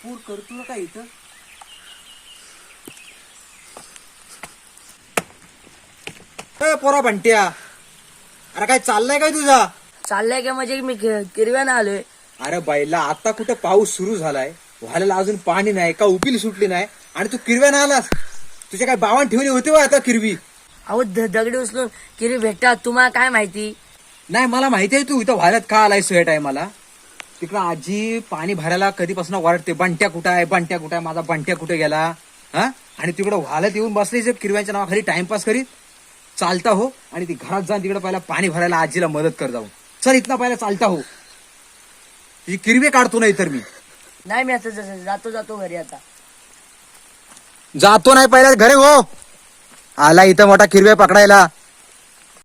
पूर करतो का इथं? पोरा भंट्या, अरे काय चाललंय काय तुझा? चाललंय का म्हणजे मी किरव्यानं आलोय. अरे बैला, आता कुठं पाऊस सुरू झालाय, व्हायला अजून पाणी नाही का, उपिल सुटली नाही आणि तू किरव्यानं आलास. तुझ्या काय बावण ठेवली होती वा आता किरवी? अहो दगडी उचलून किरवी भेटतात, तुम्हाला काय माहिती? नाही, मला माहिती आहे तू इथं व्हायलात का आलायस या टायमाला. तिकडं आजी पाणी भरायला कधीपासून वाढते, बंट्या कुठं आहे, बंट्या कुठं आहे, माझा बंट्या कुठे गेला. हा, आणि तिकडं व्हायला येऊन बसले जे किरव्यांच्या नावाखाली टाइमपास करीत चालता हो, आणि ती घरात जाऊन तिकडे पहिला पाणी भरायला आजीला मदत कर जाऊन. चल इथनं पहिला चालता हो, ही किरवे काढतो नाही तर मी नाही, मी आता जातो घरी आता. जातो नाही, पहिला घरी हो. आला इथं मोठा किरवे पकडायला.